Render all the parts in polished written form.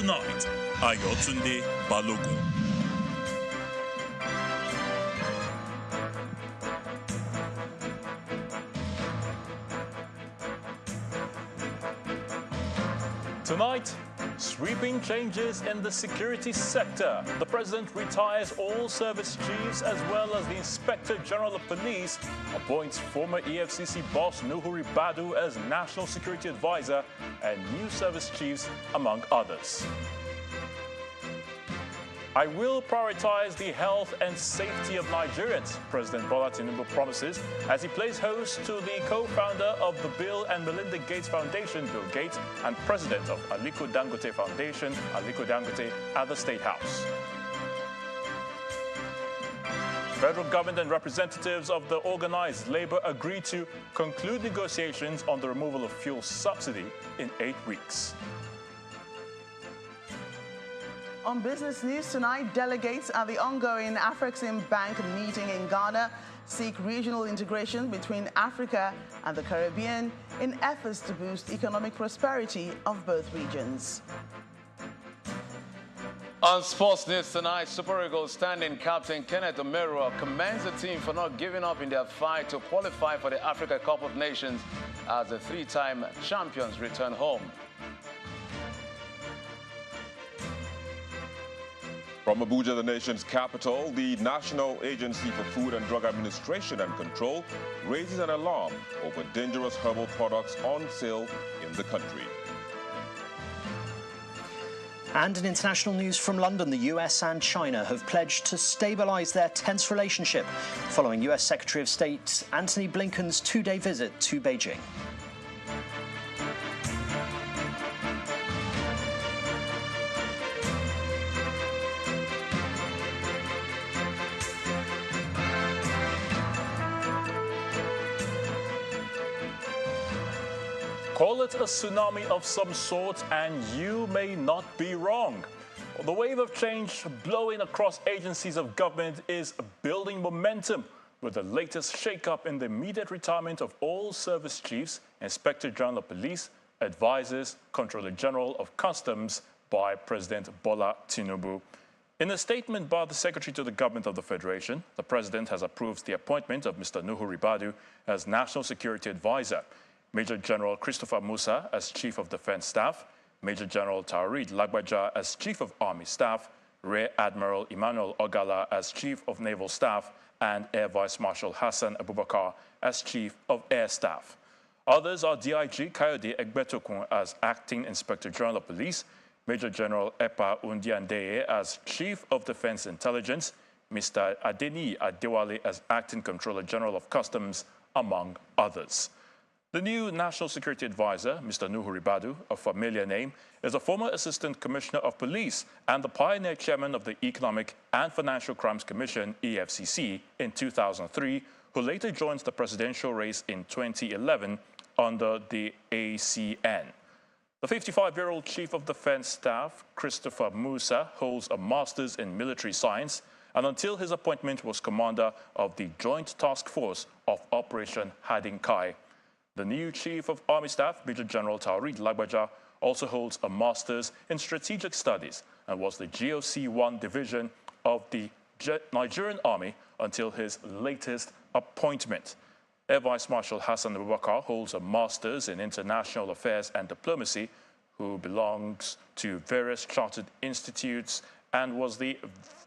Tonight, Ayotunde Balogun. Tonight, sweeping changes in the security sector. The president retires all service chiefs as well as the Inspector General of Police, appoints former EFCC boss Nuhu Ribadu as National Security Advisor, and new service chiefs, among others. I will prioritize the health and safety of Nigerians, President Bola Tinubu promises as he plays host to the co-founder of the Bill and Melinda Gates Foundation, Bill Gates, and president of Aliko Dangote Foundation, Aliko Dangote, at the State House. Federal government and representatives of the organized labor agreed to conclude negotiations on the removal of fuel subsidy in 8 weeks. On business news tonight, delegates at the ongoing Afrexim Bank meeting in Ghana seek regional integration between Africa and the Caribbean in efforts to boost economic prosperity of both regions. On sports news tonight, Super Eagles standing captain Kenneth Omeruo commends the team for not giving up in their fight to qualify for the Africa Cup of Nations as the three-time champions return home. From Abuja, the nation's capital, the National Agency for Food and Drug Administration and Control raises an alarm over dangerous herbal products on sale in the country. And in international news from London, the U.S. and China have pledged to stabilize their tense relationship following U.S. Secretary of State Antony Blinken's two-day visit to Beijing. Call it a tsunami of some sort, and you may not be wrong. The wave of change blowing across agencies of government is building momentum, with the latest shake-up in the immediate retirement of all service chiefs, Inspector General of Police, advisors, Controller General of Customs by President Bola Tinubu. In a statement by the Secretary to the Government of the Federation, the President has approved the appointment of Mr. Nuhu Ribadu as National Security Advisor, Major General Christopher Musa as Chief of Defense Staff, Major General Taoreed Lagbaja as Chief of Army Staff, Rear Admiral Emmanuel Ogala as Chief of Naval Staff, and Air Vice Marshal Hassan Abubakar as Chief of Air Staff. Others are DIG Kayode Egbetokun as Acting Inspector General of Police, Major General Epa Undiandeye as Chief of Defense Intelligence, Mr. Adeni Adewale as Acting Controller General of Customs, among others. The new National Security Advisor, Mr. Nuhu Ribadu, a familiar name, is a former Assistant Commissioner of Police and the pioneer chairman of the Economic and Financial Crimes Commission, EFCC, in 2003, who later joined the presidential race in 2011 under the ACN. The 55-year-old Chief of Defense Staff, Christopher Musa, holds a master's in military science, and until his appointment was commander of the Joint Task Force of Operation Hadinkai. The new Chief of Army Staff, Major General Taoreed Lagbaja, also holds a master's in strategic studies and was the GOC-1 division of the Nigerian Army until his latest appointment. Air Vice Marshal Hassan Abubakar holds a master's in international affairs and diplomacy, who belongs to various chartered institutes and was the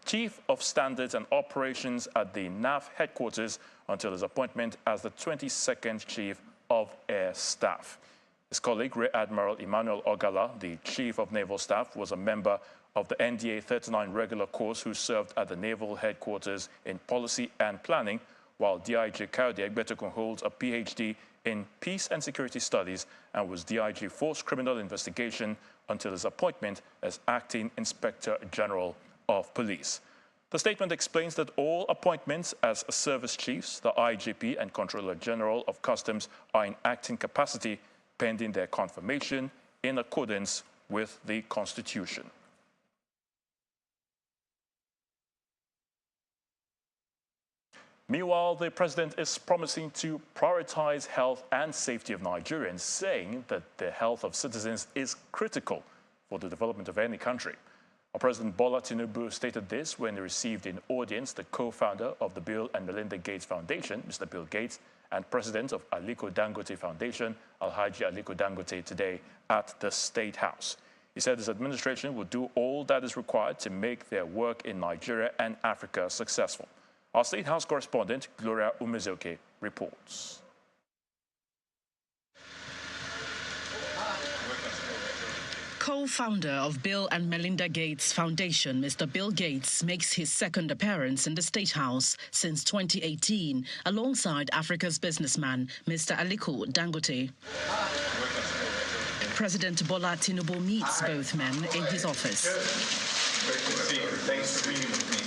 Chief of Standards and Operations at the NAF headquarters until his appointment as the 22nd Chief of Air Staff. His colleague, Rear Admiral Emmanuel Ogala, the Chief of Naval Staff, was a member of the NDA 39 regular course who served at the Naval Headquarters in Policy and Planning, while DIG Kayode Egbetokun holds a PhD in Peace and Security Studies and was DIG Force Criminal Investigation until his appointment as Acting Inspector General of Police. The statement explains that all appointments as service chiefs, the IGP and Controller General of Customs are in acting capacity pending their confirmation in accordance with the Constitution. Meanwhile, the president is promising to prioritize health and safety of Nigerians, saying that the health of citizens is critical for the development of any country. President Bola Tinubu stated this when he received in audience the co-founder of the Bill and Melinda Gates Foundation, Mr. Bill Gates, and president of Aliko Dangote Foundation, Alhaji Aliko Dangote, today at the State House. He said his administration will do all that is required to make their work in Nigeria and Africa successful. Our State House correspondent, Gloria Umezoke, reports. Co-founder of Bill and Melinda Gates Foundation, Mr. Bill Gates, makes his second appearance in the State House since 2018, alongside Africa's businessman, Mr. Aliko Dangote. President Bola Tinubu meets both men in his office. Great to see you. Thanks for being with me.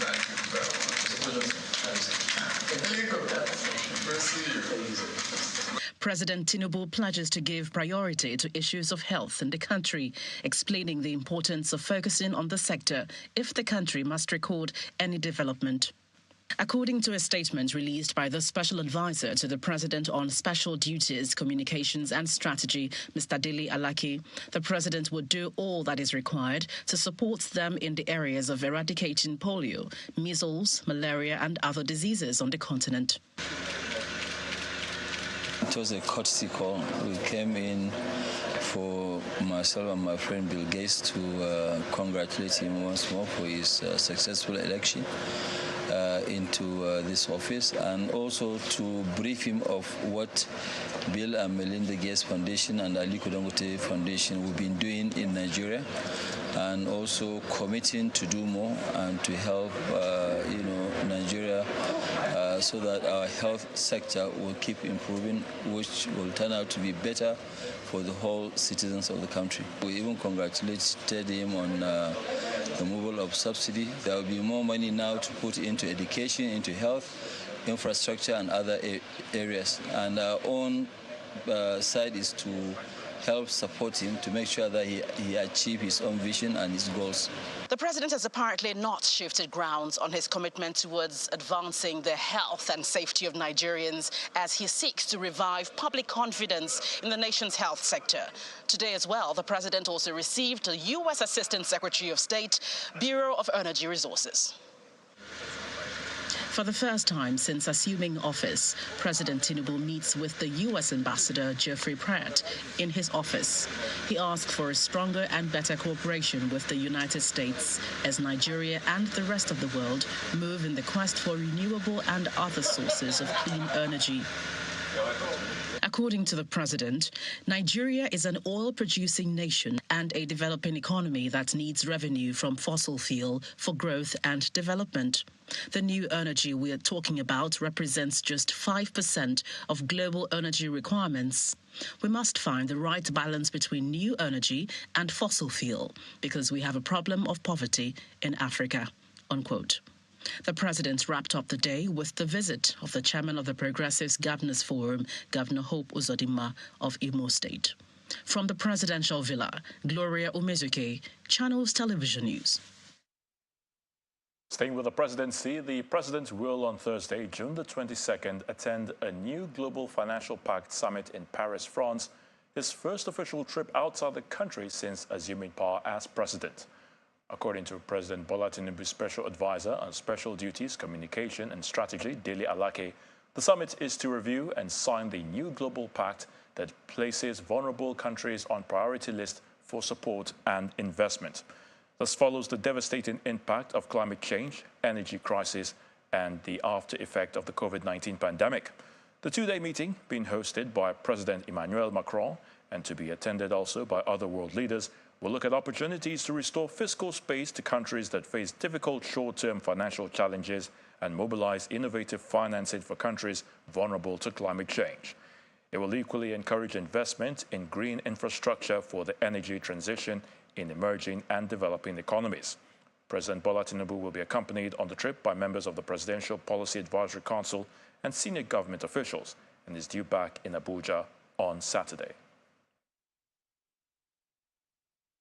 President Tinubu pledges to give priority to issues of health in the country, explaining the importance of focusing on the sector if the country must record any development. According to a statement released by the Special Advisor to the President on Special Duties, Communications and Strategy, Mr. Dele Alaki, the President would do all that is required to support them in the areas of eradicating polio, measles, malaria and other diseases on the continent. It was a courtesy call. We came in for myself and my friend Bill Gates to congratulate him once more for his successful election into this office, and also to brief him of what Bill and Melinda Gates Foundation and Aliko Dangote Foundation we've been doing in Nigeria, and also committing to do more and to help Nigeria so that our health sector will keep improving, which will turn out to be better for the whole citizens of the country. We even congratulated him on the removal of subsidy. There will be more money now to put into education, into health, infrastructure and other areas. And our own side is to help support him to make sure that he achieves his own vision and his goals. The President has apparently not shifted grounds on his commitment towards advancing the health and safety of Nigerians as he seeks to revive public confidence in the nation's health sector. Today as well, the President also received the U.S. Assistant Secretary of State, Bureau of Energy Resources. For the first time since assuming office, President Tinubu meets with the U.S. Ambassador Jeffrey Pratt in his office. He asked for a stronger and better cooperation with the United States as Nigeria and the rest of the world move in the quest for renewable and other sources of clean energy. According to the President, Nigeria is an oil-producing nation and a developing economy that needs revenue from fossil fuel for growth and development. The new energy we are talking about represents just 5% of global energy requirements. We must find the right balance between new energy and fossil fuel because we have a problem of poverty in Africa, unquote. The President wrapped up the day with the visit of the chairman of the Progressives Governors Forum, Governor Hope Uzodinma of Imo State. From the Presidential Villa, Gloria Umezoke, Channels Television News. Staying with the presidency, the president will on Thursday, June the 22nd, attend a new Global Financial Pact summit in Paris, France, his first official trip outside the country since assuming power as president. According to President Bola Tinubu's Special Advisor on Special Duties, Communication and Strategy, Dele Alaki, the summit is to review and sign the new global pact that places vulnerable countries on priority list for support and investment. This follows the devastating impact of climate change, energy crisis, and the after effect of the COVID-19 pandemic. The two-day meeting, being hosted by President Emmanuel Macron and to be attended also by other world leaders, will look at opportunities to restore fiscal space to countries that face difficult short-term financial challenges and mobilize innovative financing for countries vulnerable to climate change. It will equally encourage investment in green infrastructure for the energy transition in emerging and developing economies. President Bola Tinubu will be accompanied on the trip by members of the Presidential Policy Advisory Council and senior government officials and is due back in Abuja on Saturday.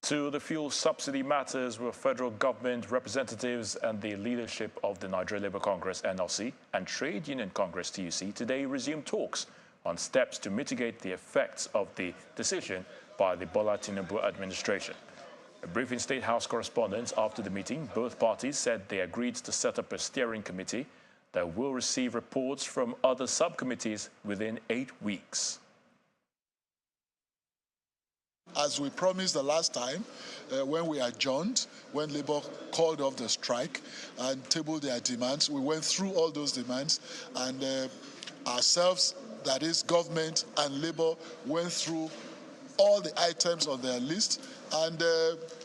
To the fuel subsidy matters, where federal government representatives and the leadership of the Nigeria Labour Congress (NLC) and Trade Union Congress (TUC) today resumed talks on steps to mitigate the effects of the decision by the Bola Tinubu administration. Briefing State House correspondents after the meeting, both parties said they agreed to set up a steering committee that will receive reports from other subcommittees within 8 weeks. As we promised the last time, when we adjourned, when Labour called off the strike and tabled their demands, we went through all those demands, and ourselves, that is government and Labour, went through all the items on their list, and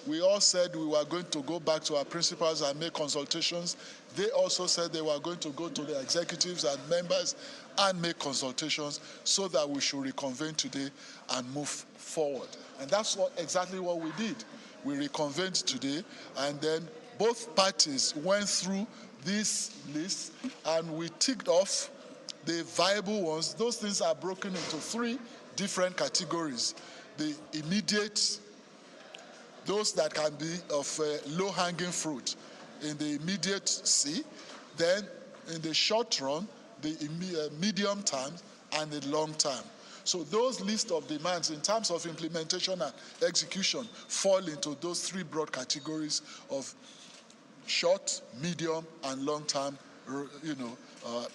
we all said we were going to go back to our principals and make consultations. They also said they were going to go to the executives and members and make consultations so that we should reconvene today and move forward. And that's exactly what we did. We reconvened today, and then both parties went through this list, and we ticked off the viable ones. Those things are broken into 3 different categories. The immediate, those that can be of low-hanging fruit in the immediate C, then in the short run, the medium term, and the long term. So those list of demands in terms of implementation and execution fall into those 3 broad categories of short, medium, and long-term,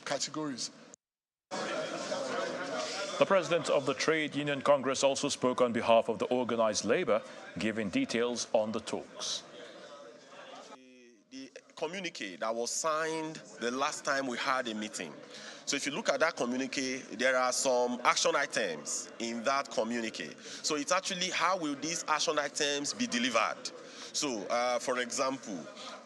categories. The president of the Trade Union Congress also spoke on behalf of the organized labor, giving details on the talks. The communique that was signed the last time we had a meeting. So if you look at that communique, there are some action items in that communique. So it's actually how will these action items be delivered. So, for example,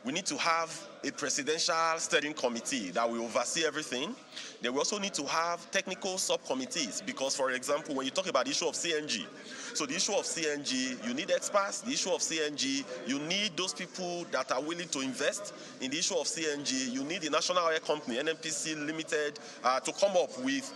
we need to have a presidential steering committee that will oversee everything. Then we also need to have technical subcommittees because, for example, when you talk about the issue of CNG, so the issue of CNG, you need experts. The issue of CNG, you need those people that are willing to invest in the issue of CNG. You need the National Oil Company, NNPC Limited, to come up with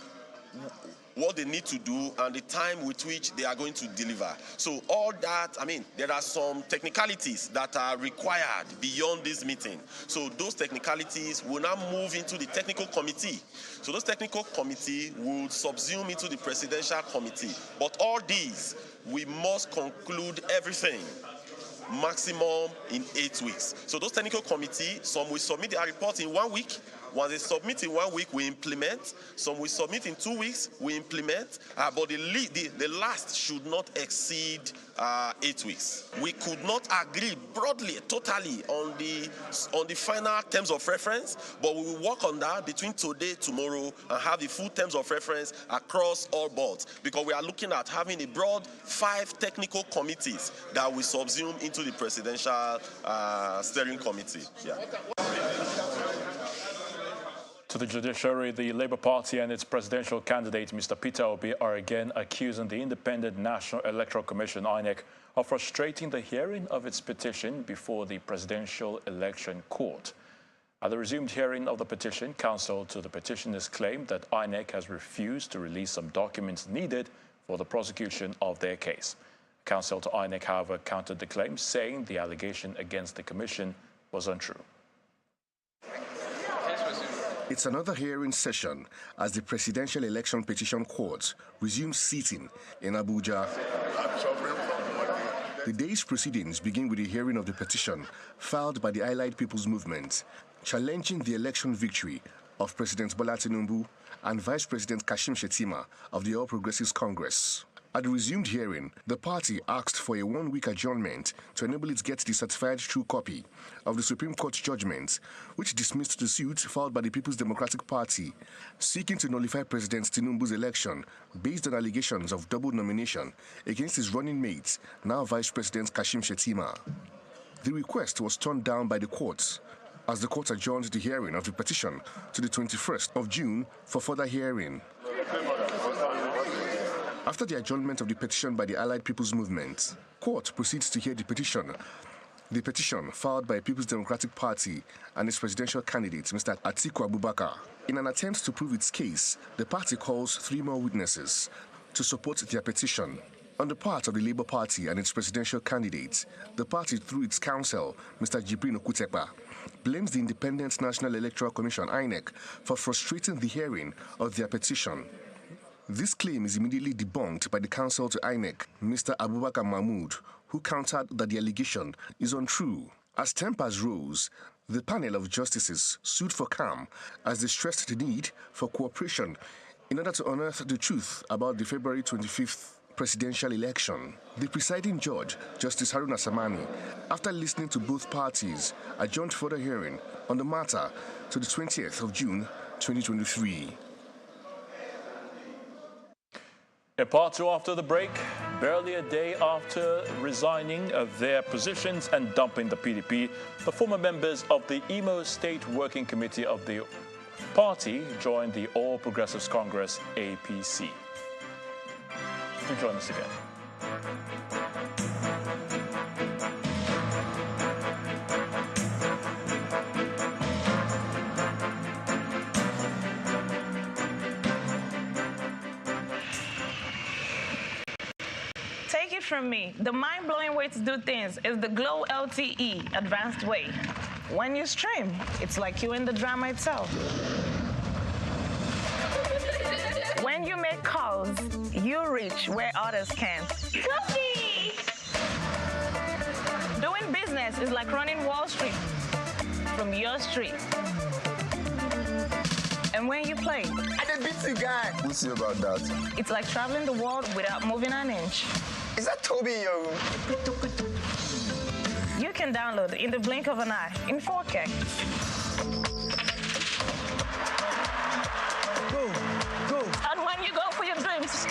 what they need to do and the time with which they are going to deliver. So all that, there are some technicalities that are required beyond this meeting. So those technicalities will now move into the technical committee. So those technical committee will subsume into the presidential committee. But all these, we must conclude everything maximum in 8 weeks. So those technical committee, some will submit their report in 1 week. Once they submit in 1 week, we implement. Some will submit in 2 weeks, we implement. But the last should not exceed 8 weeks. We could not agree broadly, totally on the final terms of reference, but we will work on that between today, tomorrow, and have the full terms of reference across all boards, because we are looking at having a broad 5 technical committees that will subsume into the presidential steering committee. Yeah. To the judiciary, the Labour Party and its presidential candidate, Mr. Peter Obi, are again accusing the Independent National Electoral Commission, INEC, of frustrating the hearing of its petition before the Presidential Election Court. At the resumed hearing of the petition, counsel to the petitioners claimed that INEC has refused to release some documents needed for the prosecution of their case. Counsel to INEC, however, countered the claim, saying the allegation against the commission was untrue. It's another hearing session as the Presidential Election Petition Court resumes sitting in Abuja. The day's proceedings begin with the hearing of the petition filed by the Allied People's Movement, challenging the election victory of President Bola Tinubu and Vice President Kashim Shettima of the All Progressives Congress. At the resumed hearing, the party asked for a 1-week adjournment to enable it get the certified true copy of the Supreme Court judgment, which dismissed the suit filed by the People's Democratic Party, seeking to nullify President Tinubu's election based on allegations of double nomination against his running mate, now Vice President Kashim Shettima. The request was turned down by the court, as the court adjourned the hearing of the petition to the 21st of June for further hearing. After the adjournment of the petition by the Allied People's Movement, court proceeds to hear the petition filed by People's Democratic Party and its presidential candidate, Mr. Atiku Abubakar. In an attempt to prove its case, the party calls 3 more witnesses to support their petition. On the part of the Labour Party and its presidential candidate, the party, through its counsel, Mr. Jibrin Okutekpa, blames the Independent National Electoral Commission, INEC, for frustrating the hearing of their petition. This claim is immediately debunked by the counsel to INEC, Mr. Abubakar Mahmood, who countered that the allegation is untrue. As tempers rose, the panel of justices sued for calm as they stressed the need for cooperation in order to unearth the truth about the February 25th presidential election. The presiding judge, Justice Haruna Samani, after listening to both parties, adjourned further hearing on the matter to the 20th of June 2023. In part two after the break, barely a day after resigning their positions and dumping the PDP, the former members of the Imo State Working Committee of the party joined the All Progressives Congress, APC. Do join us again. Take it from me, the mind-blowing way to do things is the Glow LTE advanced way. When you stream, it's like you're in the drama itself. When you make calls, you reach where others can't. Copy! Doing business is like running Wall Street from your street. And when you play, I did beat the guy. We'll see about that. It's like traveling the world without moving an inch. Is that Toby in your room? You can download in the blink of an eye in 4K. Go. And when you go for your dreams,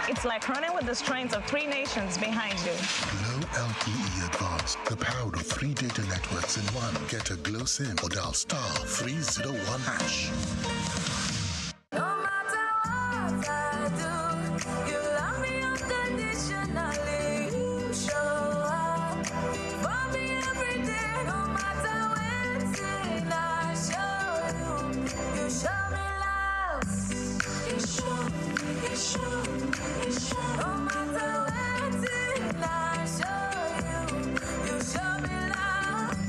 it's like running with the strength of 3 nations behind you. Glow LTE Advanced, the power of 3 data networks in one. Get a Glow SIM or dial *301#.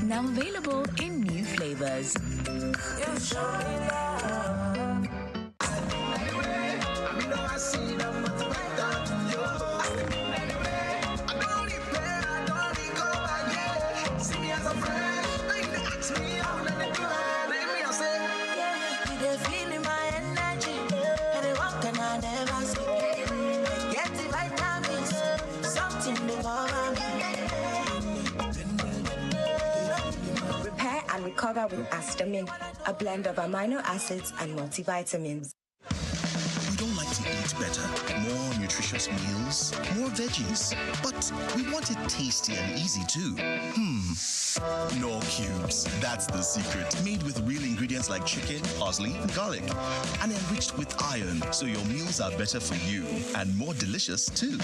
Now available in new flavors. Recover with Astamin, a blend of amino acids and multivitamins. We don't like to eat better, more nutritious meals, more veggies, but we want it tasty and easy too. Knorr Cubes, that's the secret. Made with real ingredients like chicken, parsley, and garlic, and enriched with iron, so your meals are better for you and more delicious too.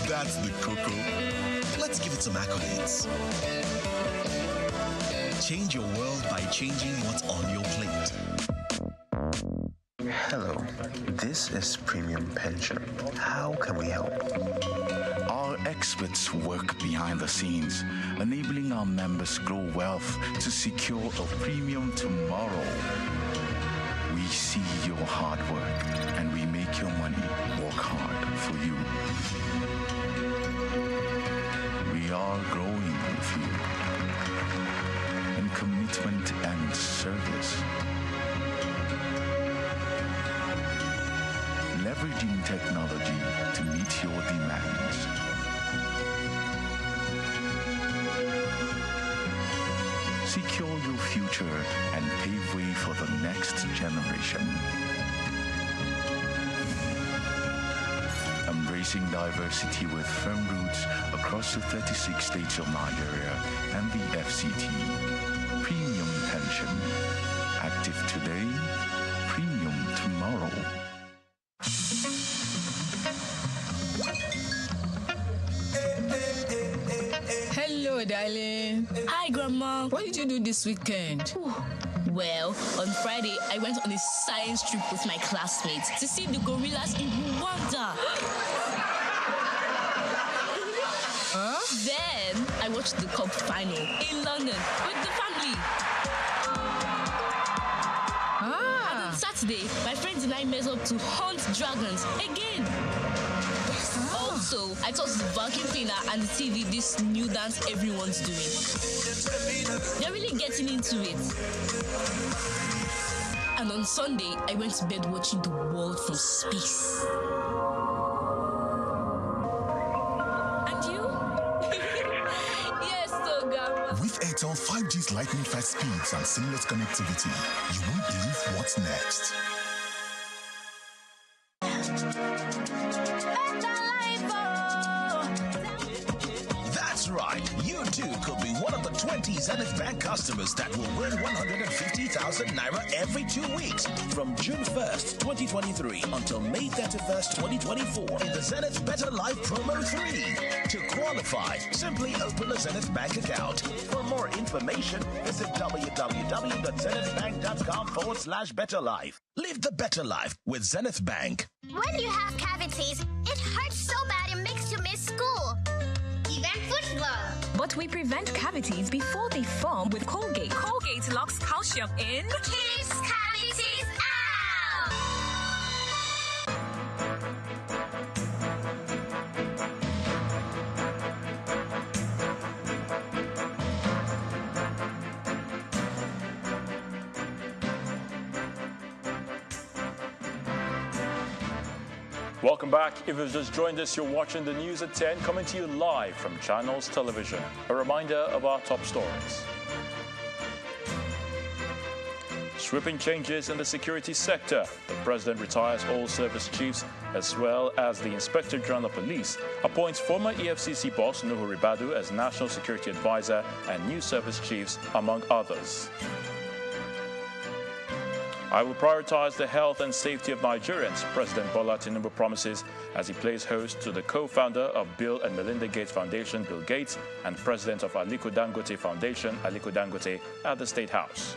That's the cocoa. Let's give it some accolades. Change your world by changing what's on your plate. Hello, this is Premium Pension. How can we help? Our experts work behind the scenes, enabling our members grow wealth to secure a premium tomorrow. We see your hard work and we make your money work hard for you. We are growing with you. Commitment and service. Leveraging technology to meet your demands. Secure your future and pave way for the next generation. Embracing diversity with firm roots across the 36 states of Nigeria and the FCT. Premium Pension. Active today, premium tomorrow. Hello, darling. Hi, Grandma. What did you do this weekend? Well, on Friday, I went on a science trip with my classmates to see the gorillas in Rwanda. Then, I watched the cup final in London with the family. And on Saturday, my friends and I met up to hunt dragons again. Also, I taught the vacuum cleaner and the TV this new dance everyone's doing. They're really getting into it. And on Sunday, I went to bed watching the world from space. And you? Yes, so Grandma. With Airtel 5G's lightning-fast speeds and seamless connectivity, you won't believe what's next. That's right. You too could be one of the 20 Zenith Bank customers that will win 150,000 Naira every 2 weeks from June 1st, 2023 until May 31st, 2024 in the Zenith Better Life Promo 3. To qualify, simply open a Zenith Bank account. For more information, visit www.zenithbank.com/betterlife. Live the better life with Zenith Bank. When you have cavities, it hurts so bad it makes you miss school. Even football. But we prevent cavities before they form with Colgate. Colgate locks calcium in. Keeps cavities out. Welcome back. If you've just joined us, you're watching the news at 10, coming to you live from Channels Television. A reminder of our top stories. Sweeping changes in the security sector. The president retires all service chiefs as well as the Inspector General of Police, appoints former EFCC boss Nuhu Ribadu as National Security Advisor and new service chiefs, among others. I will prioritize the health and safety of Nigerians, President Bola Tinubu promises as he plays host to the co-founder of Bill and Melinda Gates Foundation, Bill Gates, and president of Aliko Dangote Foundation, Aliko Dangote, at the State House.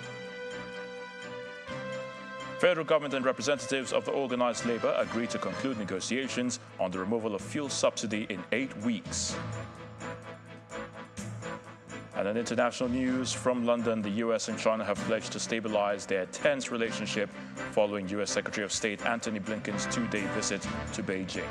Federal government and representatives of the organized labor agreed to conclude negotiations on the removal of fuel subsidy in 8 weeks. And in international news from London, the U.S. and China have pledged to stabilize their tense relationship following U.S. Secretary of State Antony Blinken's 2-day visit to Beijing.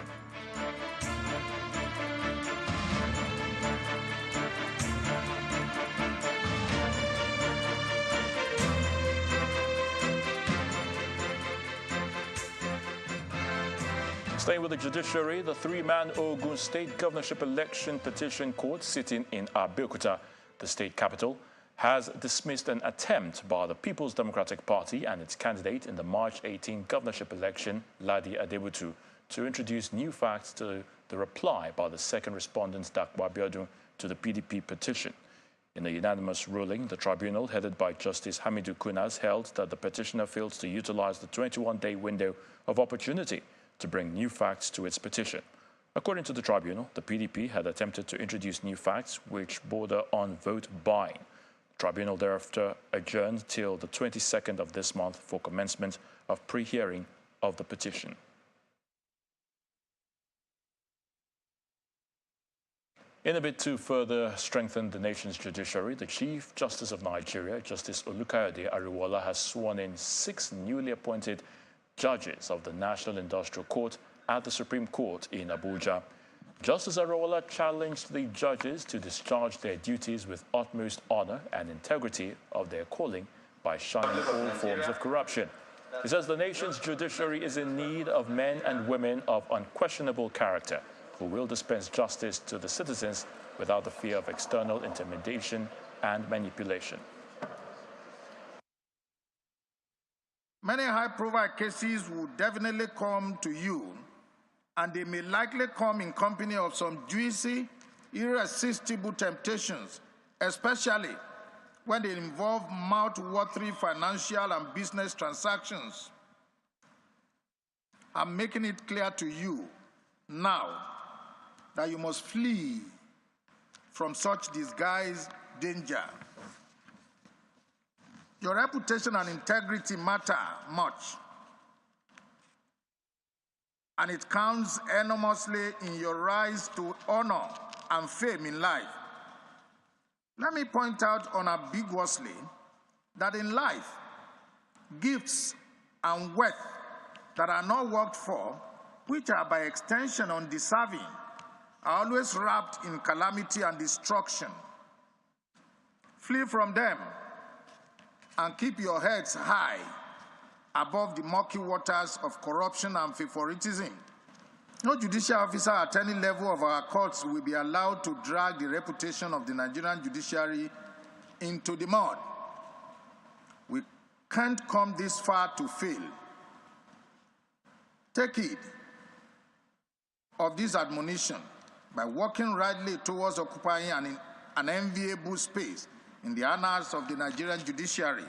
Staying with the judiciary, the 3-man Ogun State governorship election petition court sitting in Abeokuta, the state capital, has dismissed an attempt by the People's Democratic Party and its candidate in the March 18 governorship election, Ladi Adebutu, to introduce new facts to the reply by the second respondent, Dakwa Abiodun, to the PDP petition. In a unanimous ruling, the tribunal, headed by Justice Hamidu Kunas, held that the petitioner fails to utilize the 21-day window of opportunity to bring new facts to its petition. According to the tribunal, the PDP had attempted to introduce new facts which border on vote buying. The tribunal thereafter adjourned till the 22nd of this month for commencement of pre-hearing of the petition. In a bid to further strengthen the nation's judiciary, the Chief Justice of Nigeria, Justice Olukayode Ariwola, has sworn in 6 newly appointed judges of the National Industrial Court at the Supreme Court in Abuja. Justice Ariwola challenged the judges to discharge their duties with utmost honor and integrity of their calling by shunning all forms of corruption. He says the nation's judiciary is in need of men and women of unquestionable character who will dispense justice to the citizens without the fear of external intimidation and manipulation. Many high-profile cases will definitely come to you, and they may likely come in company of some juicy, irresistible temptations, especially when they involve mouth-watering financial and business transactions. I'm making it clear to you now that you must flee from such disguised danger. Your reputation and integrity matter much, and it counts enormously in your rise to honor and fame in life. Let me point out unambiguously that in life, gifts, and wealth that are not worked for, which are by extension undeserving, are always wrapped in calamity and destruction. Flee from them and keep your heads high above the murky waters of corruption and favoritism. No judicial officer at any level of our courts will be allowed to drag the reputation of the Nigerian judiciary into the mud. We can't come this far to fail. Take heed of this admonition by working rightly towards occupying an enviable space in the annals of the Nigerian judiciary.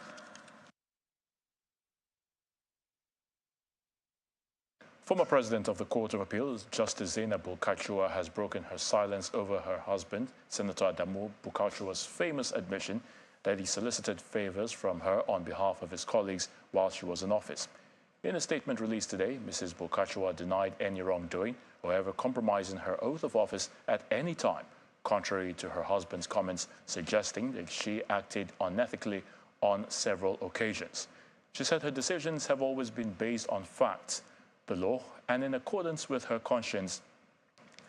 Former President of the Court of Appeals, Justice Zainab Bulkachewa, has broken her silence over her husband, Senator Adamu Bulkachewa's famous admission that he solicited favors from her on behalf of his colleagues while she was in office. In a statement released today, Mrs. Bulkachewa denied any wrongdoing or ever compromising her oath of office at any time, contrary to her husband's comments suggesting that she acted unethically on several occasions. She said her decisions have always been based on facts, the law, and in accordance with her conscience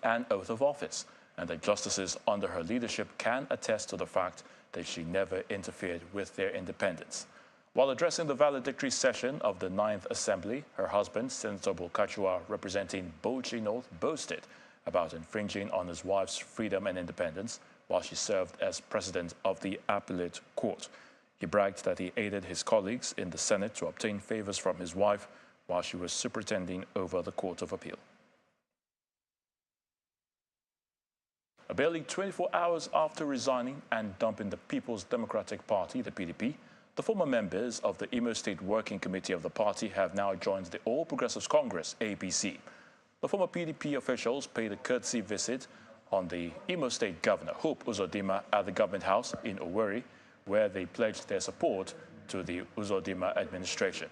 and oath of office, and that justices under her leadership can attest to the fact that she never interfered with their independence. While addressing the valedictory session of the 9th Assembly, her husband, Senator Bulkachewa, representing Bauchi North, boasted about infringing on his wife's freedom and independence while she served as president of the Appellate Court. He bragged that he aided his colleagues in the Senate to obtain favors from his wife while she was superintending over the Court of Appeal. Barely 24 hours after resigning and dumping the People's Democratic Party, the PDP, the former members of the Imo State Working Committee of the party have now joined the All Progressives Congress, APC. The former PDP officials paid a courtesy visit on the Imo State Governor, Hope Uzodinma, at the Government House in Owerri, where they pledged their support to the Uzodinma administration.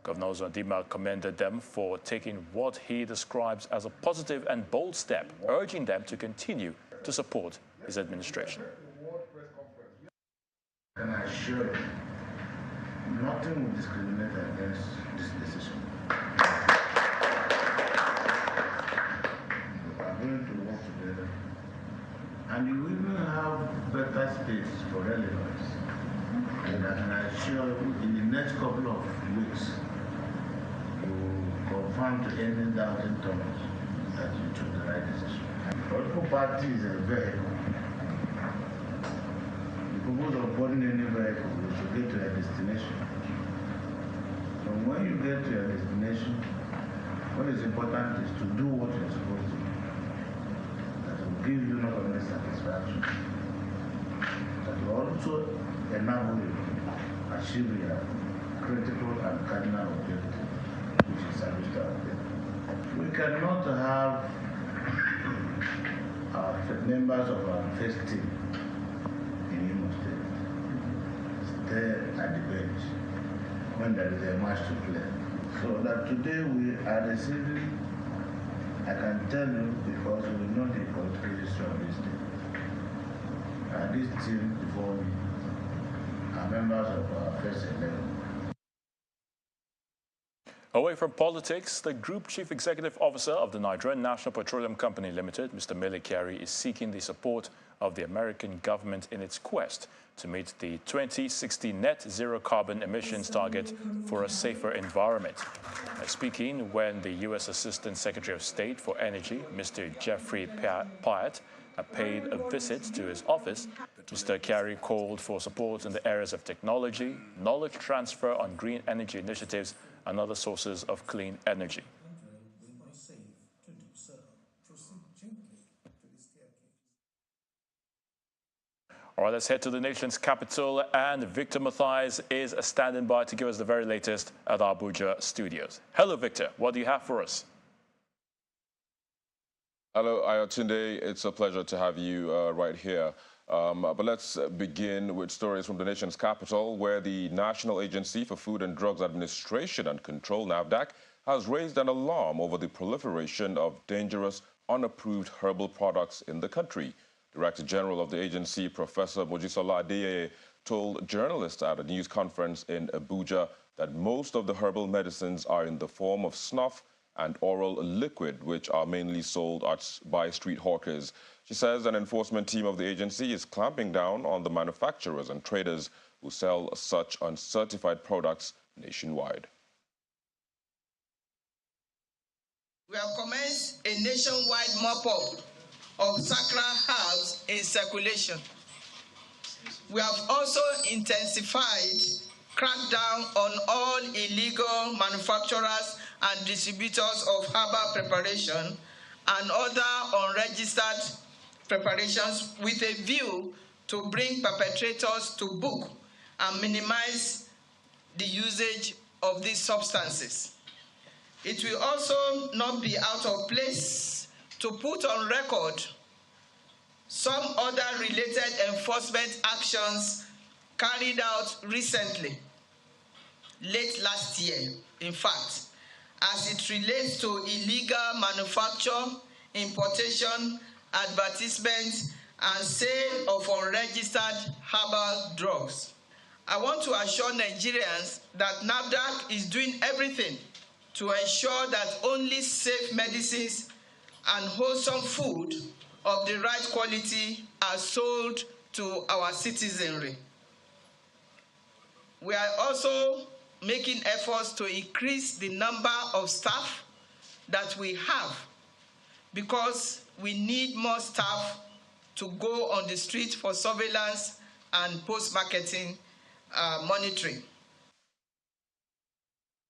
Governor Uzodinma commended them for taking what he describes as a positive and bold step, urging them to continue to support his administration. And I assure you, nothing will discriminate against this decision. We are going to work together, and you even have better space for relevance. And I can assure you, in the next couple of weeks, you will confirm to any doubting Thomas that you took the right decision. Political party is a vehicle. The purpose of boarding any vehicle is to get to a destination. So when you get to your destination, what is important is to do what you're supposed to do. That will give you not only satisfaction, but will also enable you to achieve your critical and cardinal objective, which is service to our people. We cannot have members of our first team in Imo State stay at the bench when there is a match to play. So that today we are receiving, I can tell you because we know the political history of this team. This team before me are members of our first 11. Away from politics, the Group Chief Executive Officer of the Nigerian National Petroleum Company Limited, Mr. Mele Kyari, is seeking the support of the American government in its quest to meet the 2060 net zero carbon emissions target for a safer environment. Speaking when the U.S. Assistant Secretary of State for Energy, Mr. Jeffrey Pyatt, paid a visit to his office, Mr. Kyari called for support in the areas of technology, knowledge transfer on green energy initiatives, and other sources of clean energy. All right, let's head to the nation's capital, and Victor Mathias is standing by to give us the very latest at our Abuja studios. Hello, Victor. What do you have for us? Hello, Ayotunde. It's a pleasure to have you right here. But let's begin with stories from the nation's capital, where the National Agency for Food and Drugs Administration and Control, NAFDAC, has raised an alarm over the proliferation of dangerous, unapproved herbal products in the country. Director General of the agency, Professor Mojisola Adeyeye, told journalists at a news conference in Abuja that most of the herbal medicines are in the form of snuff and oral liquid, which are mainly sold by street hawkers. She says an enforcement team of the agency is clamping down on the manufacturers and traders who sell such uncertified products nationwide. We have commenced a nationwide mop-up of sacred herbs in circulation. We have also intensified crackdown on all illegal manufacturers and distributors of herbal preparation and other unregistered preparations with a view to bring perpetrators to book and minimize the usage of these substances. It will also not be out of place to put on record some other related enforcement actions carried out recently, late last year, in fact, as it relates to illegal manufacture, importation, advertisement, and sale of unregistered herbal drugs. I want to assure Nigerians that NAFDAC is doing everything to ensure that only safe medicines and wholesome food of the right quality are sold to our citizenry. We are also making efforts to increase the number of staff that we have because we need more staff to go on the street for surveillance and post-marketing monitoring.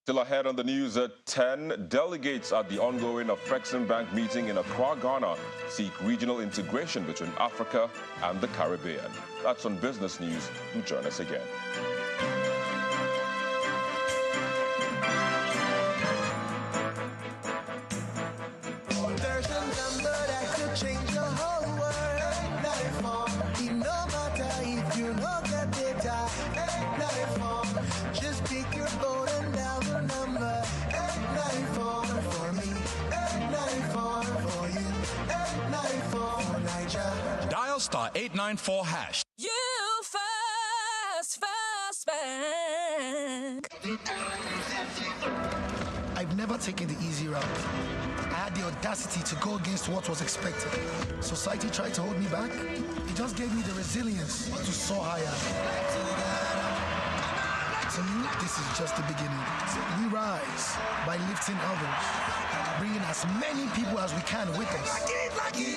Still ahead on the news at 10, delegates at the ongoing Afrexim Bank meeting in Accra, Ghana, seek regional integration between Africa and the Caribbean. That's on Business News. Do join us again. Dial *894 hash. You first bank. I've never taken the easy route. I had the audacity to go against what was expected. Society tried to hold me back. It just gave me the resilience to soar higher. To me, this is just the beginning. We rise by lifting others, bringing as many people as we can with us.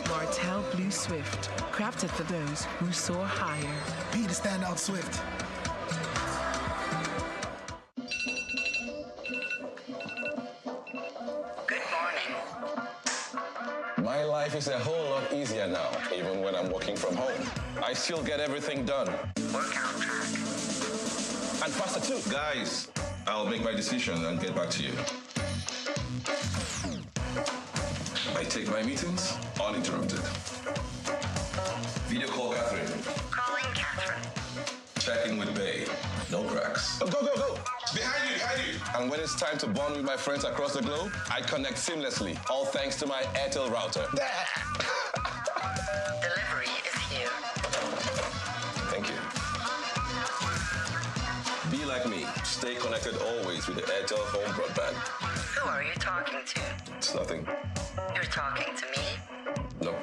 Martell Blue Swift, crafted for those who soar higher. Be the standout Swift. Good morning. My life is a whole lot easier now, even when I'm working from home. I still get everything done. Workout track. And faster too. Guys, I'll make my decision and get back to you. I take my meetings uninterrupted. Video call Catherine. Calling Catherine. Check in with Bay. No cracks. Go, go, go. Behind you, behind you. And when it's time to bond with my friends across the globe, I connect seamlessly, all thanks to my Airtel router. Delivery is here. Thank you. Be like me. Stay connected always with the Airtel home broadband. Who are you talking to? It's nothing. You're talking to me? No.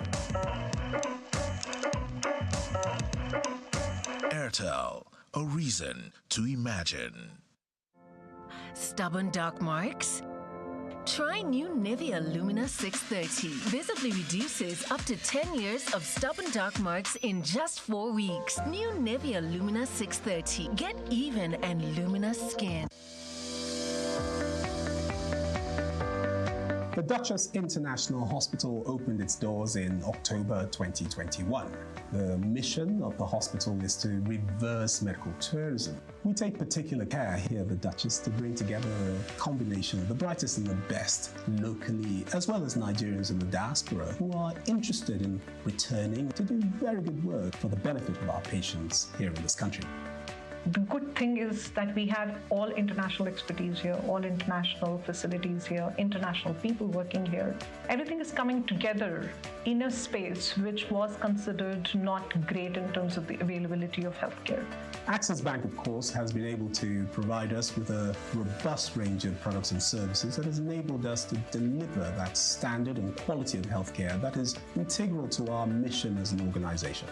Airtel, a reason to imagine. Stubborn dark marks? Try new Nivea Lumina 630. Visibly reduces up to 10 years of stubborn dark marks in just 4 weeks. New Nivea Lumina 630. Get even and luminous skin. The Duchess International Hospital opened its doors in October 2021. The mission of the hospital is to reverse medical tourism. We take particular care here at the Duchess to bring together a combination of the brightest and the best locally, as well as Nigerians in the diaspora who are interested in returning to do very good work for the benefit of our patients here in this country. The good thing is that we have all international expertise here, all international facilities here, international people working here. Everything is coming together in a space which was considered not great in terms of the availability of healthcare. Access Bank, of course, has been able to provide us with a robust range of products and services that has enabled us to deliver that standard and quality of healthcare that is integral to our mission as an organization.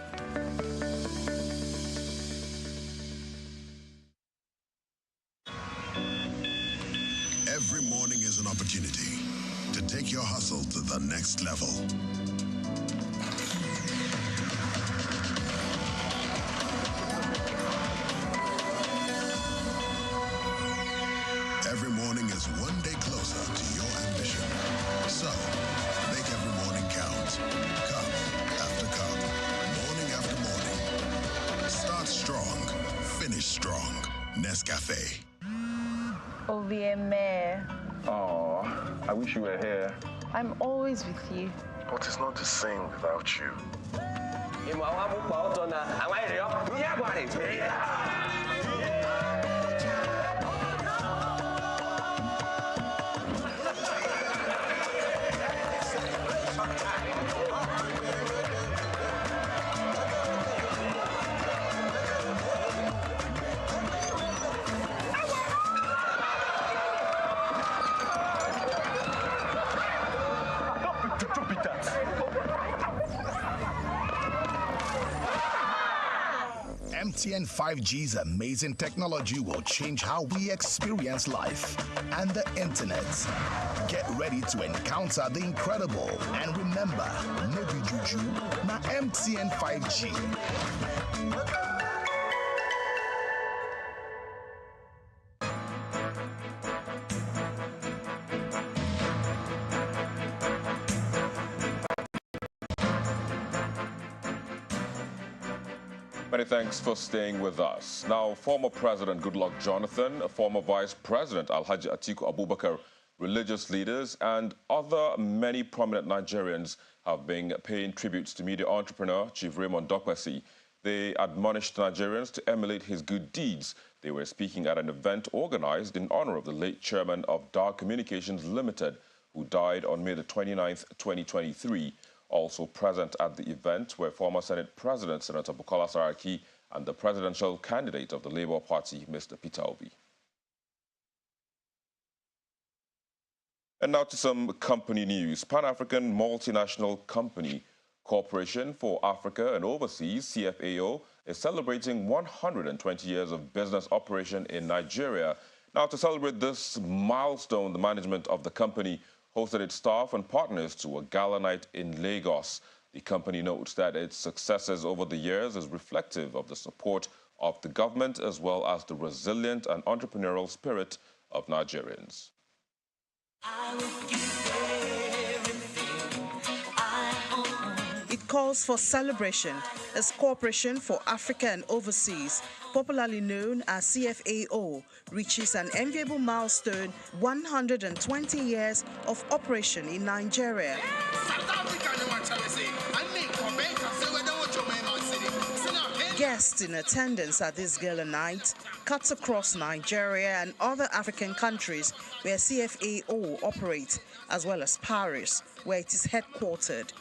Every morning is an opportunity to take your hustle to the next level. Every morning is one day closer to your ambition. So, make every morning count. Cup after cup, morning after morning. Start strong, finish strong. Nescafe. OVMA. Oh, I wish you were here. I'm always with you. But it's not the same without you. MTN 5G's amazing technology will change how we experience life and the internet. Get ready to encounter the incredible. And remember, no be juju, na MTN 5G. Many thanks for staying with us. Now, former President Goodluck Jonathan, former Vice President Alhaji Atiku Abubakar, religious leaders, and many prominent Nigerians have been paying tributes to media entrepreneur Chief Raymond Dokpesi. They admonished Nigerians to emulate his good deeds. They were speaking at an event organized in honor of the late chairman of Dark Communications Limited, who died on May the 29th, 2023. Also present at the event were former Senate President Senator Bukola Saraki and the presidential candidate of the Labour Party, Mr. Peter Obi. And now to some company news. Pan-African Multinational Company Corporation for Africa and Overseas, CFAO, is celebrating 120 years of business operation in Nigeria. Now, to celebrate this milestone, the management of the company hosted its staff and partners to a gala night in Lagos. The company notes that its successes over the years is reflective of the support of the government as well as the resilient and entrepreneurial spirit of Nigerians. It calls for celebration as Corporation for Africa and Overseas, popularly known as CFAO, reaches an enviable milestone, 120 years of operation in Nigeria. Guests in attendance at this gala night cuts across Nigeria and other African countries where CFAO operates, as well as Paris, where it is headquartered.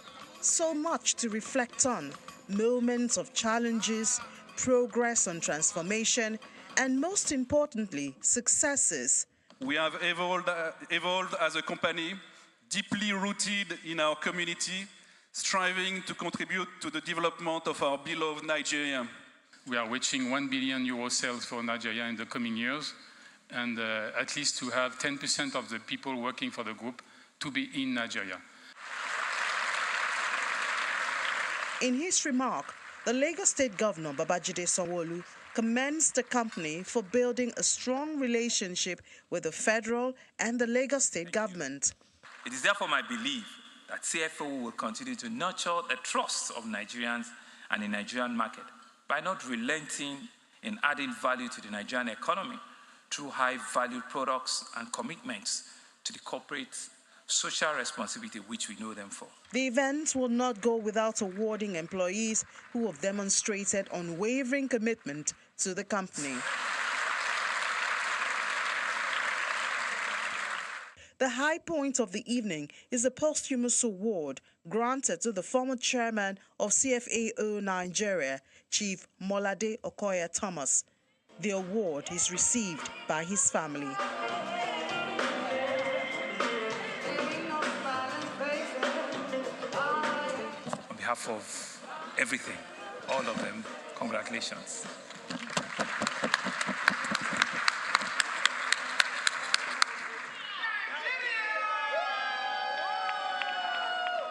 So much to reflect on: moments of challenges, progress and transformation, and most importantly, successes. We have evolved as a company, deeply rooted in our community, striving to contribute to the development of our beloved Nigeria. We are reaching €1 billion sales for Nigeria in the coming years, and at least to have 10% of the people working for the group to be in Nigeria. In his remark, the Lagos State Governor, Babajide Sanwo-Olu, commends the company for building a strong relationship with the federal and the Lagos State government. It is therefore my belief that CFAO will continue to nurture the trust of Nigerians and the Nigerian market by not relenting in adding value to the Nigerian economy through high-valued products and commitments to the corporate social responsibility which we know them for. The event will not go without awarding employees who have demonstrated unwavering commitment to the company. The high point of the evening is the posthumous award granted to the former chairman of CFAO Nigeria, Chief Molade Okoye Thomas. The award is received by his family. On behalf of everything, all of them, congratulations.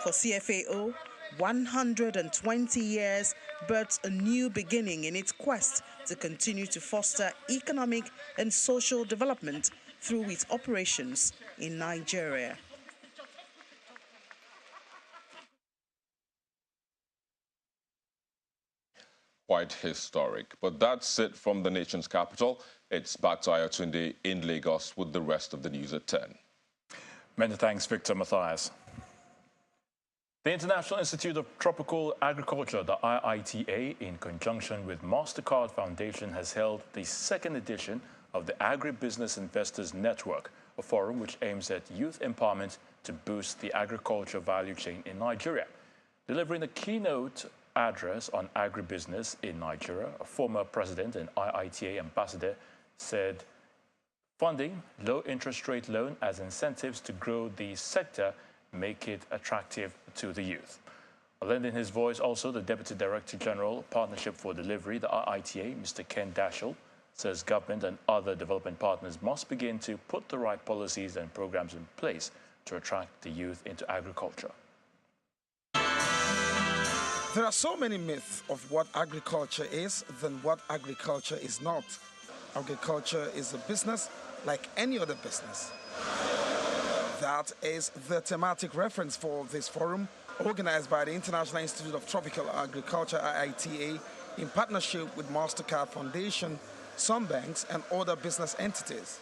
For CFAO, 120 years births a new beginning in its quest to continue to foster economic and social development through its operations in Nigeria. Quite historic. But that's it from the nation's capital. It's back to Ayatunde in Lagos with the rest of the news at 10. Many thanks, Victor Matthias. The International Institute of Tropical Agriculture, the IITA, in conjunction with MasterCard Foundation, has held the second edition of the Agribusiness Investors Network, a forum which aims at youth empowerment to boost the agriculture value chain in Nigeria. Delivering a keynote address on agribusiness in Nigeria, a former president and IITA ambassador said funding low interest rate loan as incentives to grow the sector make it attractive to the youth. Lending his voice also, the Deputy Director General, Partnership for Delivery, the IITA, Mr. Ken Dashel, says government and other development partners must begin to put the right policies and programs in place to attract the youth into agriculture. There are so many myths of what agriculture is than what agriculture is not. Agriculture is a business like any other business. That is the thematic reference for this forum, organized by the International Institute of Tropical Agriculture, IITA, in partnership with MasterCard Foundation, some banks, and other business entities.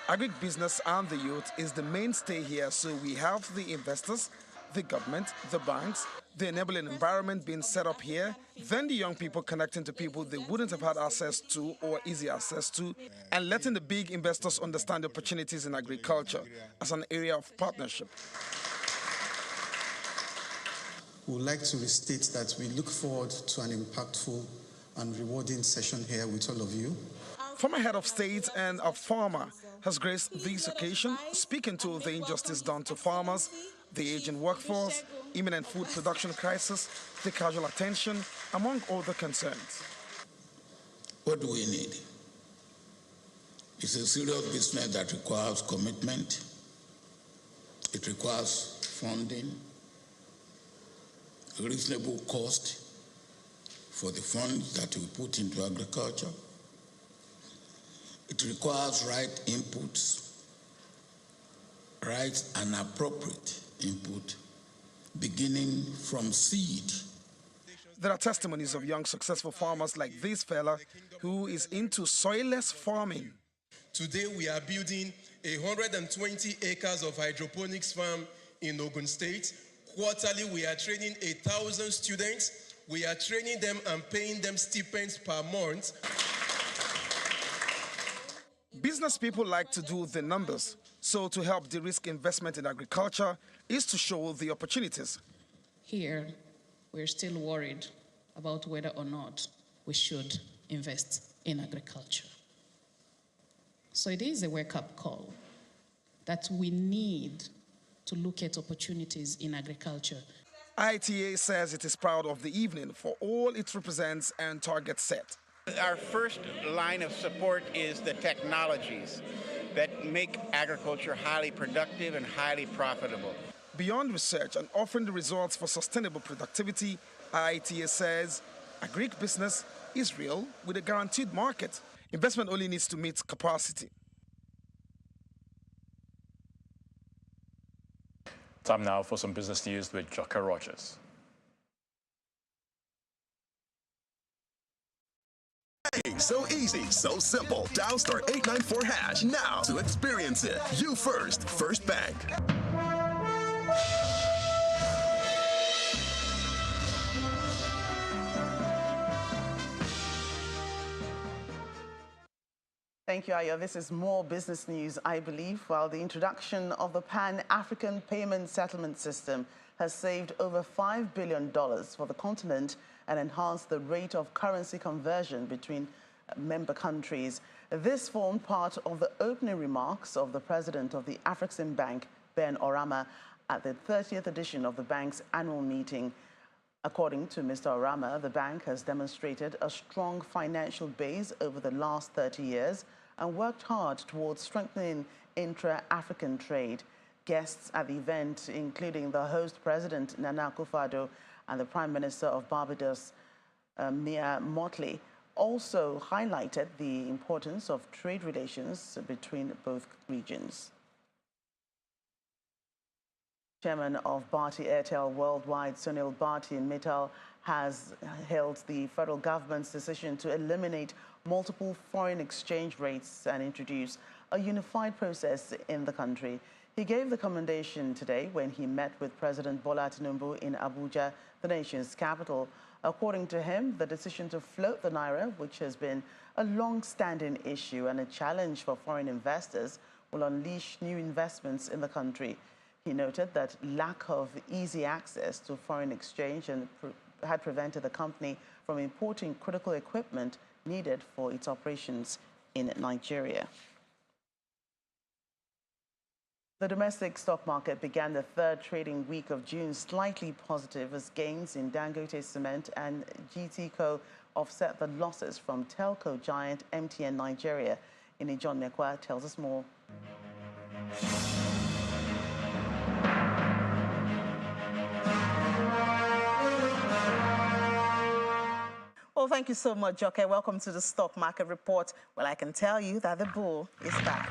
Agribusiness and the youth is the mainstay here, so we have the investors, the government, the banks, the enabling environment being set up here, then the young people connecting to people they wouldn't have had access to or easy access to, and letting the big investors understand the opportunities in agriculture as an area of partnership. We would like to restate that we look forward to an impactful and rewarding session here with all of you. Former head of state and a farmer has graced this occasion, speaking to the injustice done to farmers, the aging workforce, imminent food production crisis, the casual attention, among other concerns. What do we need? It's a serious business that requires commitment. It requires funding, a reasonable cost for the funds that we put into agriculture. It requires right inputs, right and appropriate input, beginning from seed. There are testimonies of young successful farmers like this fella who is into soilless farming. Today we are building 120 acres of hydroponics farm in Ogun State. Quarterly we are training 1,000 students. We are training them and paying them stipends per month. Business people like to do the numbers, so to help de-risk investment in agriculture is to show the opportunities. Here, we're still worried about whether or not we should invest in agriculture. So it is a wake-up call that we need to look at opportunities in agriculture. IITA says it is proud of the evening for all it represents and targets set. Our first line of support is the technologies that make agriculture highly productive and highly profitable. Beyond research and offering the results for sustainable productivity, IITA says agribusiness is real with a guaranteed market. Investment only needs to meet capacity. Time now for some business news with Jaka Rogers. So easy, so simple. Dial *894# now to experience it. You first, First Bank. Thank you, Ayo. This is more business news, I believe. While the introduction of the Pan-African Payment Settlement System has saved over $5 billion for the continent and enhanced the rate of currency conversion between member countries. This formed part of the opening remarks of the president of the Afreximbank, Ben Orama, at the 30th edition of the bank's annual meeting. According to Mr. Orama, the bank has demonstrated a strong financial base over the last 30 years and worked hard towards strengthening intra-African trade. Guests at the event, including the host president, Nana Akufo-Addo, and the Prime Minister of Barbados, Mia Mottley, also highlighted the importance of trade relations between both regions. Chairman of Bharti Airtel Worldwide, Sunil Bharti Mittal, has hailed the federal government's decision to eliminate multiple foreign exchange rates and introduce a unified process in the country. He gave the commendation today when he met with President Bola Tinubu in Abuja, the nation's capital. According to him, the decision to float the naira, which has been a long-standing issue and a challenge for foreign investors, will unleash new investments in the country. He noted that lack of easy access to foreign exchange had prevented the company from importing critical equipment needed for its operations in Nigeria. The domestic stock market began the third trading week of June slightly positive as gains in Dangote Cement and GTCO offset the losses from telco giant MTN Nigeria. John Mekwa tells us more. Well, thank you so much, Joke. Welcome to the Stock Market Report. Well, I can tell you that the bull is back.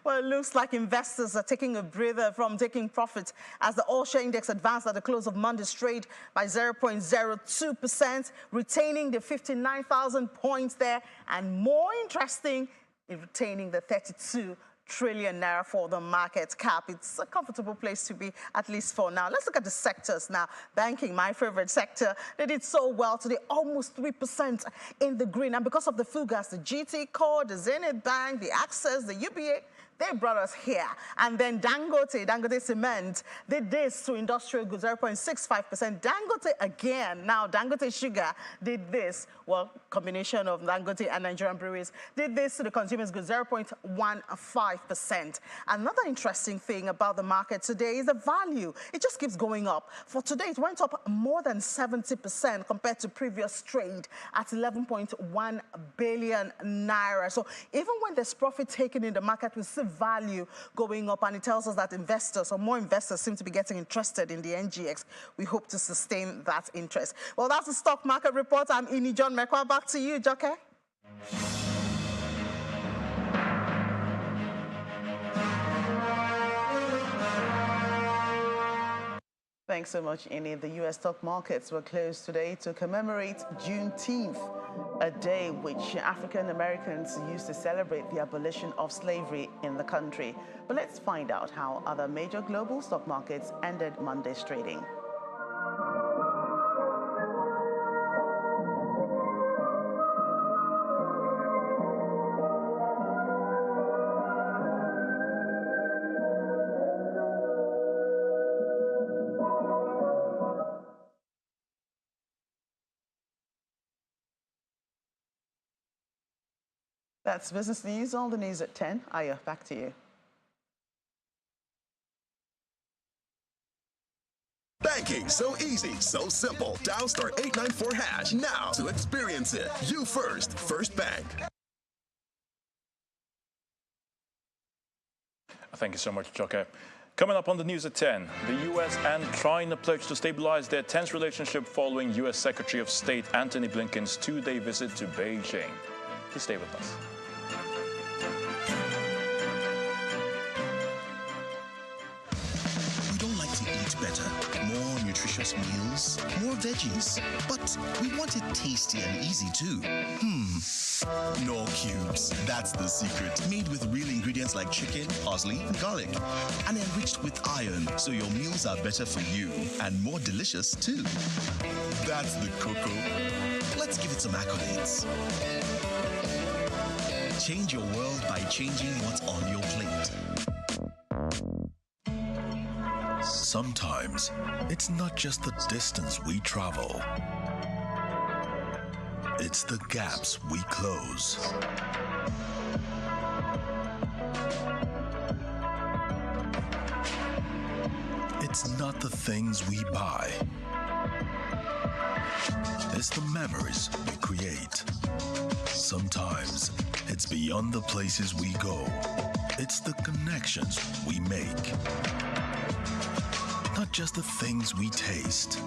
Well, it looks like investors are taking a breather from taking profit as the all-share index advanced at the close of Monday's trade by 0.02%, retaining the 59,000 points there, and more interesting, retaining the 32 trillion naira for the market cap. It's a comfortable place to be, at least for now. Let's look at the sectors now. Banking, my favorite sector, they did so well today, almost 3% in the green. And because of the Fugas, the GT Core, the Zenith Bank, the Access, the UBA, they brought us here. And then Dangote Cement did this to industrial goods, 0.65%. Dangote again, now Dangote Sugar did this. Well, combination of Dangote and Nigerian breweries did this to the consumers goods, 0.15%. Another interesting thing about the market today is the value. It just keeps going up. For today, it went up more than 70% compared to previous trade at 11.1 billion naira. So even when there's profit taken in the market, we see value going up, and it tells us that investors, or more investors, seem to be getting interested in the NGX. We hope to sustain that interest. Well, that's the Stock Market Report. I'm John Mekwa. Back to you, Joke. Thanks so much, Ini. The U.S. stock markets were closed today to commemorate Juneteenth, a day which African Americans used to celebrate the abolition of slavery in the country. But let's find out how other major global stock markets ended Monday's trading. That's business news. All the news at 10. Aya, back to you. Banking so easy, so simple. Dial *894# now to experience it. You first, First Bank. Thank you so much, Joke. Coming up on the news at 10, the U.S. and China pledge to stabilize their tense relationship following U.S. Secretary of State Antony Blinken's two-day visit to Beijing. Please stay with us. We don't like to eat better, more nutritious meals, more veggies, but we want it tasty and easy too. Knorr Cubes, that's the secret. Made with real ingredients like chicken, parsley, and garlic, and enriched with iron, so your meals are better for you and more delicious too. That's the cocoa. Let's give it some accolades. Change your world by changing what's on your plate. Sometimes, it's not just the distance we travel. It's the gaps we close. It's not the things we buy. It's the memories we create. Sometimes, it's beyond the places we go. It's the connections we make. Not just the things we taste.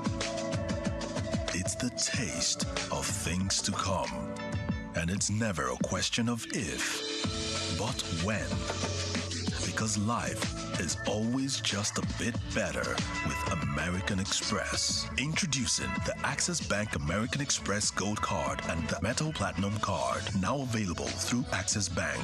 It's the taste of things to come. And it's never a question of if, but when. Because life is always just a bit better with American Express. Introducing the Access Bank American Express Gold Card and the Metal Platinum Card. Now available through Access Bank.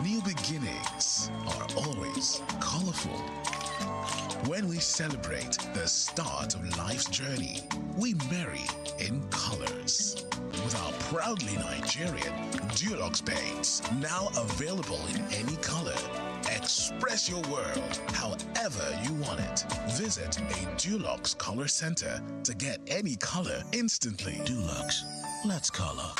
New beginnings are always colorful. When we celebrate the start of life's journey, we marry in colors. With our proudly Nigerian Dulux paints, now available in any color. Express your world however you want it. Visit a Dulux Color Center to get any color instantly. Dulux, let's color.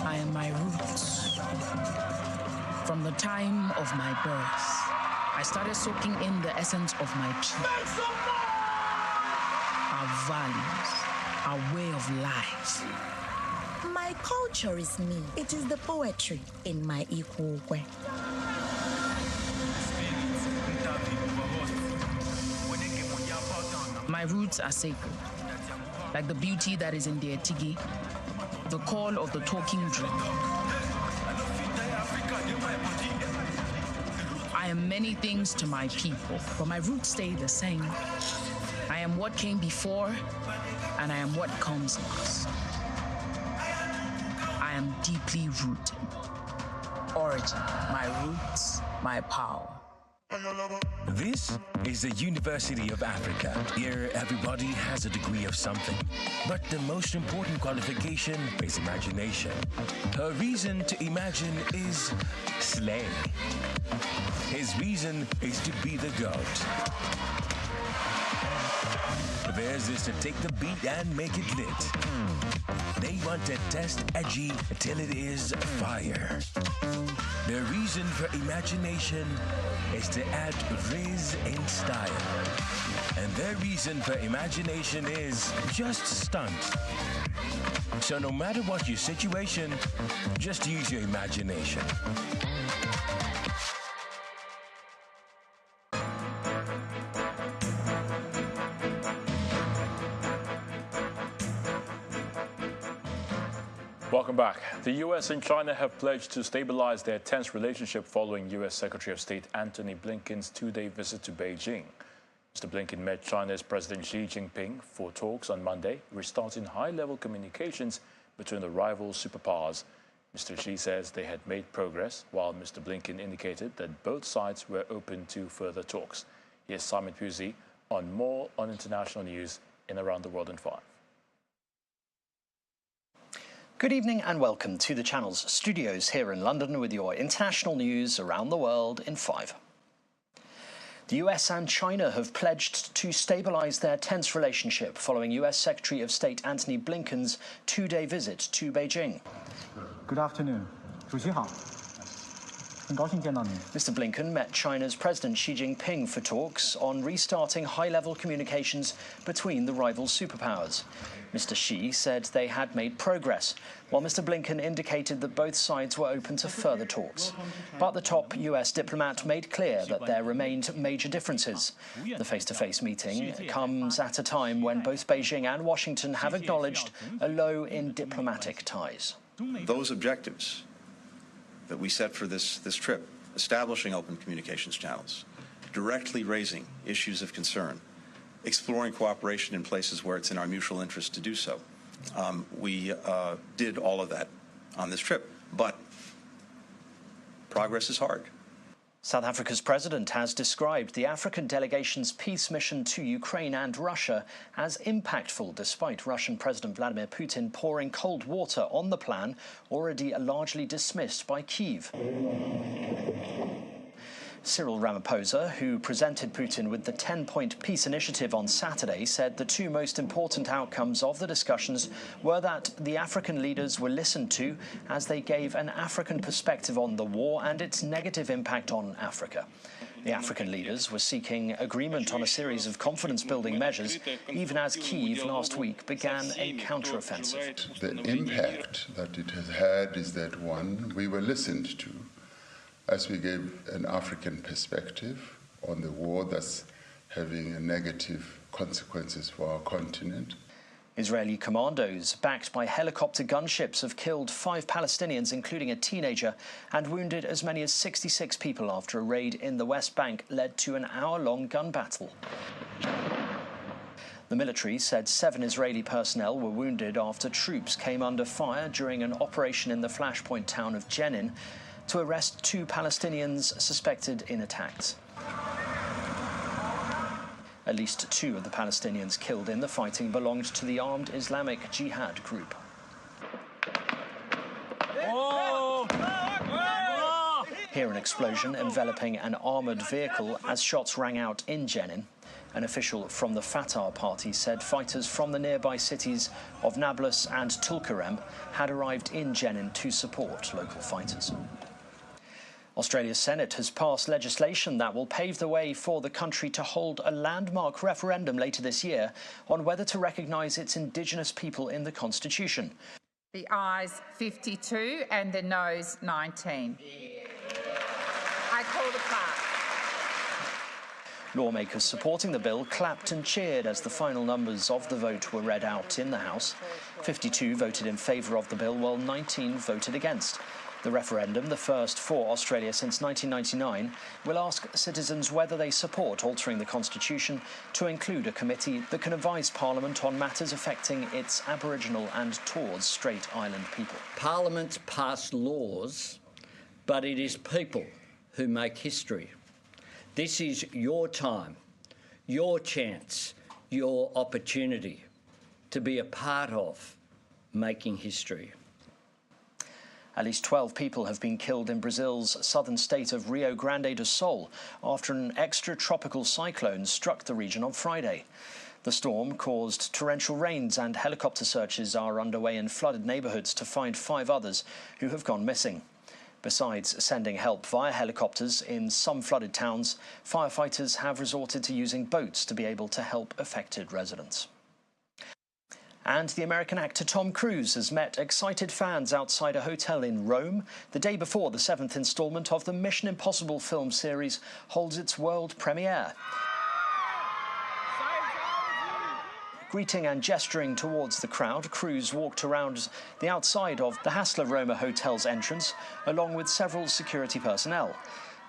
I am my roots. From the time of my birth, I started soaking in the essence of my people. Our values, our way of life. My culture is me. It is the poetry in my Ikokwe. My roots are sacred, like the beauty that is in the Etigi, the call of the talking drum. I am many things to my people, but my roots stay the same. I am what came before, and I am what comes next. I am deeply rooted. Origin, my roots, my power. This is the University of Africa. Here, everybody has a degree of something. But the most important qualification is imagination. Her reason to imagine is slang. His reason is to be the goat. Theirs is to take the beat and make it lit. They want to test edgy till it is fire. Their reason for imagination is to add riz in style. And their reason for imagination is just stunt. So no matter what your situation, just use your imagination. Welcome back. The U.S. and China have pledged to stabilize their tense relationship following U.S. Secretary of State Antony Blinken's two-day visit to Beijing. Mr. Blinken met China's President Xi Jinping for talks on Monday, restarting high-level communications between the rival superpowers. Mr. Xi says they had made progress, while Mr. Blinken indicated that both sides were open to further talks. Here's Simon Pusey on more on international news in Around the World in 5. Good evening and welcome to the channel's studios here in London with your international news around the world in 5. The US and China have pledged to stabilize their tense relationship following US Secretary of State Antony Blinken's two-day visit to Beijing. Good afternoon. 主席好。 Mr. Blinken met China's President Xi Jinping for talks on restarting high-level communications between the rival superpowers. Mr. Xi said they had made progress, while Mr. Blinken indicated that both sides were open to further talks. But the top US diplomat made clear that there remained major differences. The face-to-face meeting comes at a time when both Beijing and Washington have acknowledged a low in diplomatic ties. Those objectives that we set for this trip, establishing open communications channels, directly raising issues of concern, exploring cooperation in places where it's in our mutual interest to do so, We did all of that on this trip, but progress is hard. South Africa's president has described the African delegation's peace mission to Ukraine and Russia as impactful, despite Russian President Vladimir Putin pouring cold water on the plan, already largely dismissed by Kyiv. Cyril Ramaphosa, who presented Putin with the 10-point peace initiative on Saturday, said the two most important outcomes of the discussions were that the African leaders were listened to as they gave an African perspective on the war and its negative impact on Africa. The African leaders were seeking agreement on a series of confidence-building measures, even as Kyiv last week began a counteroffensive. The impact that it has had is that, one, we were listened to, as we gave an African perspective on the war that's having negative consequences for our continent. Israeli commandos, backed by helicopter gunships, have killed 5 Palestinians, including a teenager, and wounded as many as 66 people after a raid in the West Bank led to an hour-long gun battle. The military said 7 Israeli personnel were wounded after troops came under fire during an operation in the flashpoint town of Jenin to arrest 2 Palestinians suspected in attacks. At least 2 of the Palestinians killed in the fighting belonged to the armed Islamic Jihad group. Here, an explosion enveloping an armoured vehicle as shots rang out in Jenin. An official from the Fatah party said fighters from the nearby cities of Nablus and Tulkarem had arrived in Jenin to support local fighters. Australia's Senate has passed legislation that will pave the way for the country to hold a landmark referendum later this year on whether to recognise its Indigenous people in the Constitution. The ayes 52 and the noes 19. I call the clerk. Lawmakers supporting the bill clapped and cheered as the final numbers of the vote were read out in the House. 52 voted in favour of the bill, while 19 voted against. The referendum, the first for Australia since 1999, will ask citizens whether they support altering the Constitution to include a committee that can advise Parliament on matters affecting its Aboriginal and Torres Strait Island people. Parliaments pass laws, but it is people who make history. This is your time, your chance, your opportunity to be a part of making history. At least 12 people have been killed in Brazil's southern state of Rio Grande do Sul after an extratropical cyclone struck the region on Friday. The storm caused torrential rains, and helicopter searches are underway in flooded neighbourhoods to find 5 others who have gone missing. Besides sending help via helicopters in some flooded towns, firefighters have resorted to using boats to be able to help affected residents. And the American actor Tom Cruise has met excited fans outside a hotel in Rome the day before the 7th instalment of the Mission Impossible film series holds its world premiere. Greeting and gesturing towards the crowd, Cruise walked around the outside of the Hassler Roma Hotel's entrance, along with several security personnel.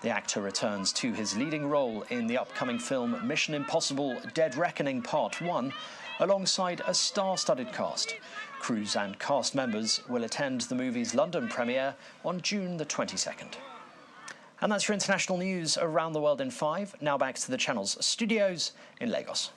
The actor returns to his leading role in the upcoming film Mission Impossible Dead Reckoning Part 1, alongside a star-studded cast. Cruise and cast members will attend the movie's London premiere on June the 22nd. And that's your international news around the world in 5. Now back to the channel's studios in Lagos.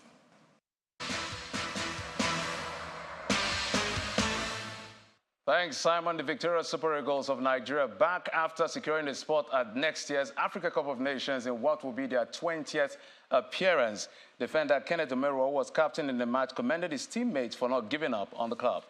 Thanks, Simon. The victorious Super Eagles of Nigeria back after securing a spot at next year's Africa Cup of Nations in what will be their 20th appearance. Defender Kenneth Omeruo was captain in the match, commended his teammates for not giving up on the club.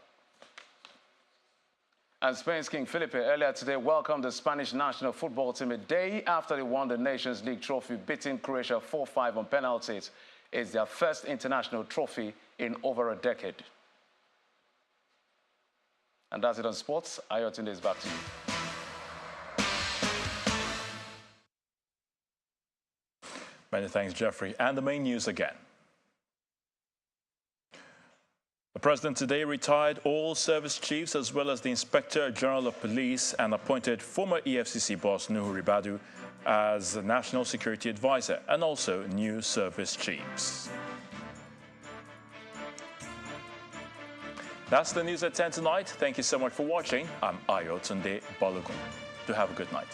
And Spain's King Felipe earlier today welcomed the Spanish national football team a day after they won the Nations League trophy, beating Croatia 4-5 on penalties. It's their first international trophy in over a decade. And that's it on sports. Ayotunde is back to you. Many thanks, Jeffrey. And the main news again. The President today retired all service chiefs as well as the Inspector General of Police and appointed former EFCC boss Nuhu Ribadu as the National Security Advisor and also new service chiefs. That's the news at 10 tonight. Thank you so much for watching. I'm Ayo Tunde Balogun. Do have a good night.